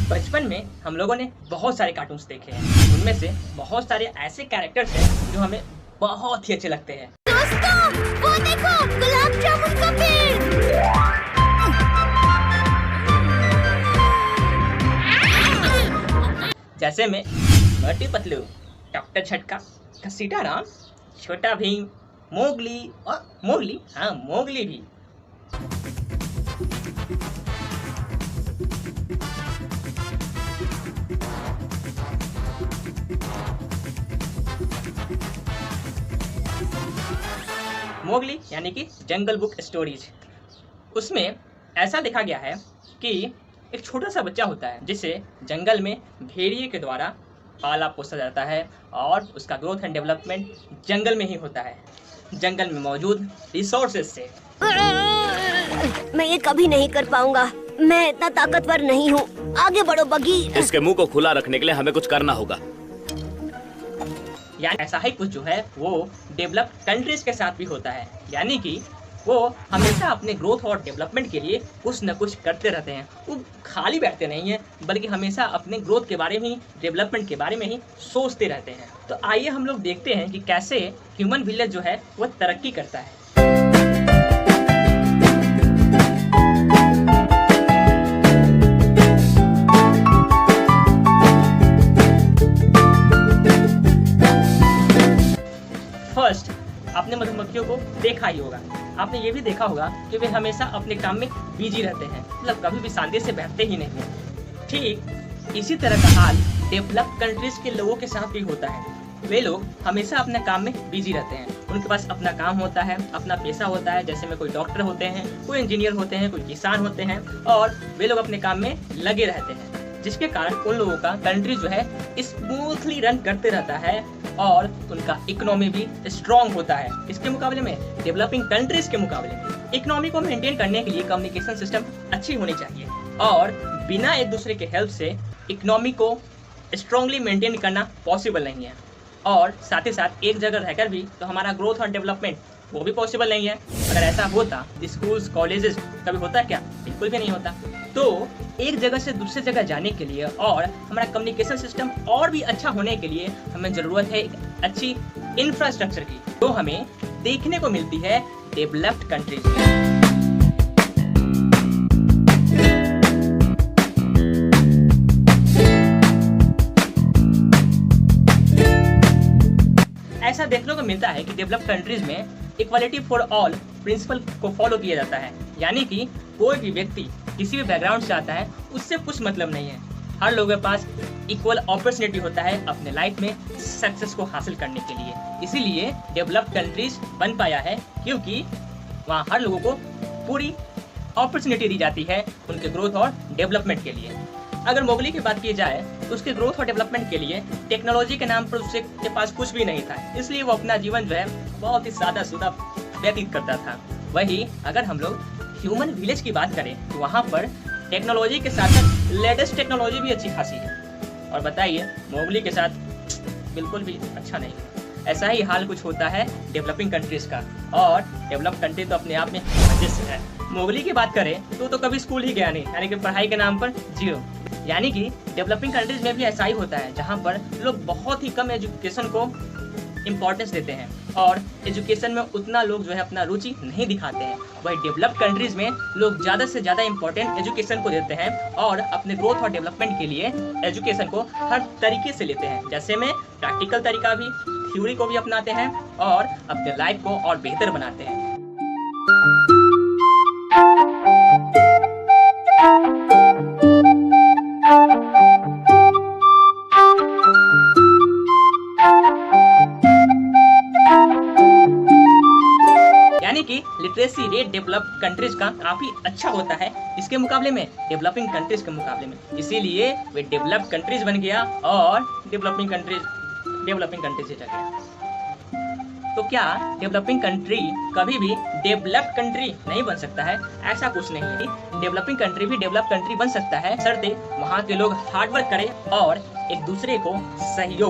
बचपन में हम लोगों ने बहुत सारे कार्टून्स देखे हैं। उनमें से बहुत सारे ऐसे कैरेक्टर्स हैं जो हमें बहुत ही अच्छे लगते हैं। दोस्तों, वो देखो, गुलाब जामुन का पेड़। जैसे में मोटू पतलू, डॉक्टर झटका, घसीटा राम, छोटा भीम, मोगली और मोगली भी। मोगली यानी कि जंगल बुक स्टोरीज। उसमें ऐसा देखा गया है कि एक छोटा सा बच्चा होता है जिसे जंगल में भेड़िए के द्वारा पाला पोसा जाता है और उसका ग्रोथ एंड डेवलपमेंट जंगल में ही होता है, जंगल में मौजूद रिसोर्सेज से। मैं ये कभी नहीं कर पाऊंगा। मैं इतना ताकतवर नहीं हूँ। आगे बढ़ो बगी। इसके मुंह को खुला रखने के लिए हमें कुछ करना होगा। यानी ऐसा ही कुछ जो है वो डेवलप्ड कंट्रीज के साथ भी होता है, यानी कि वो हमेशा अपने ग्रोथ और डेवलपमेंट के लिए कुछ न कुछ करते रहते हैं। वो खाली बैठते नहीं हैं, बल्कि हमेशा अपने ग्रोथ के बारे में ही, डेवलपमेंट के बारे में ही सोचते रहते हैं। तो आइए हम लोग देखते हैं कि कैसे ह्यूमन विलेज जो है वो तरक्की करता है। फर्स्ट, आपने मधुमक्खियों को देखा ही होगा। आपने ये भी देखा होगा कि वे हमेशा अपने काम में बिजी रहते हैं, मतलब कभी भी शांति से बैठते ही नहीं हैं। ठीक इसी तरह का हाल डेवलप्ड कंट्रीज के लोगों के साथ भी होता है। वे लोग हमेशा अपने काम में बिजी रहते हैं। उनके पास अपना काम होता है, अपना पेशा होता है। जैसे में कोई डॉक्टर होते हैं, कोई इंजीनियर होते हैं, कोई किसान होते हैं, और वे लोग अपने काम में लगे रहते हैं, जिसके कारण उन लोगों का कंट्री जो है स्मूथली रन करते रहता है और उनका इकोनॉमी भी स्ट्रॉन्ग होता है। इसके मुकाबले में डेवलपिंग कंट्रीज के मुकाबले में इकोनॉमी को मेंटेन करने के लिए कम्युनिकेशन सिस्टम अच्छी होनी चाहिए, और बिना एक दूसरे के हेल्प से इकोनॉमी को स्ट्रॉन्गली मेंटेन करना पॉसिबल नहीं है। और साथ ही साथ एक जगह रहकर भी तो हमारा ग्रोथ और डेवलपमेंट वो भी पॉसिबल नहीं है। अगर ऐसा होता, स्कूल्स कॉलेजेस कभी होता क्या? बिल्कुल भी नहीं होता। तो एक जगह से दूसरी जगह जाने के लिए और हमारा कम्युनिकेशन सिस्टम और भी अच्छा होने के लिए हमें ज़रूरत है एक अच्छी इंफ्रास्ट्रक्चर की, जो हमें देखने को मिलती है डेवलप्ड कंट्रीज में। ऐसा देखने को मिलता है कि डेवलप्ड कंट्रीज में इक्वालिटी फॉर ऑल प्रिंसिपल को फॉलो किया जाता है, यानी कि कोई भी व्यक्ति किसी भी बैकग्राउंड से आता है उससे कुछ मतलब नहीं है। हर लोगों के पास इक्वल अपॉर्चुनिटी होता है अपने लाइफ में सक्सेस को हासिल करने के लिए। इसीलिए डेवलप्ड कंट्रीज बन पाया है, क्योंकि वहाँ हर लोगों को पूरी अपॉर्चुनिटी दी जाती है उनके ग्रोथ और डेवलपमेंट के लिए। अगर मोगली की बात की जाए तो उसके ग्रोथ और डेवलपमेंट के लिए टेक्नोलॉजी के नाम पर उसके के पास कुछ भी नहीं था, इसलिए वो अपना जीवन जो है बहुत ही सादा सुदा व्यतीत करता था। वही अगर हम लोग ह्यूमन विलेज की बात करें तो वहाँ पर टेक्नोलॉजी के साथ साथ लेटेस्ट टेक्नोलॉजी भी अच्छी खासी है, और बताइए मोगली के साथ बिल्कुल भी अच्छा नहीं। ऐसा ही हाल कुछ होता है डेवलपिंग कंट्रीज का, और डेवलप कंट्री तो अपने आप में मजेदार है। मोगली की बात करें तो कभी स्कूल ही गया नहीं, यानी कि पढ़ाई के नाम पर जीरो। यानी कि डेवलपिंग कंट्रीज में भी ऐसा ही होता है, जहाँ पर लोग बहुत ही कम एजुकेशन को इम्पोर्टेंस देते हैं और एजुकेशन में उतना लोग जो है अपना रुचि नहीं दिखाते हैं। वही डेवलप्ड कंट्रीज में लोग ज़्यादा से ज़्यादा इम्पोर्टेंट एजुकेशन को देते हैं और अपने ग्रोथ और डेवलपमेंट के लिए एजुकेशन को हर तरीके से लेते हैं। जैसे में प्रैक्टिकल तरीका भी, थ्योरी को भी अपनाते हैं और अपने लाइफ को और बेहतर बनाते हैं। यानी कि लिटरेसी रेट डेवलप्ड कंट्रीज का काफी अच्छा होता है इसके मुकाबले में, डेवलपिंग कंट्रीज के मुकाबले में। इसीलिए वे डेवलप्ड कंट्रीज बन गया और डेवलपिंग कंट्रीज से चल गया। तो क्या डेवलपिंग कंट्री कभी भी डेवलप्ड कंट्री नहीं बन सकता है? ऐसा कुछ नहीं है। डेवलपिंग कंट्री भी डेवलप्ड कंट्री बन सकता है, शर्ते वहाँ के लोग हार्डवर्क करें और एक दूसरे को सहयोग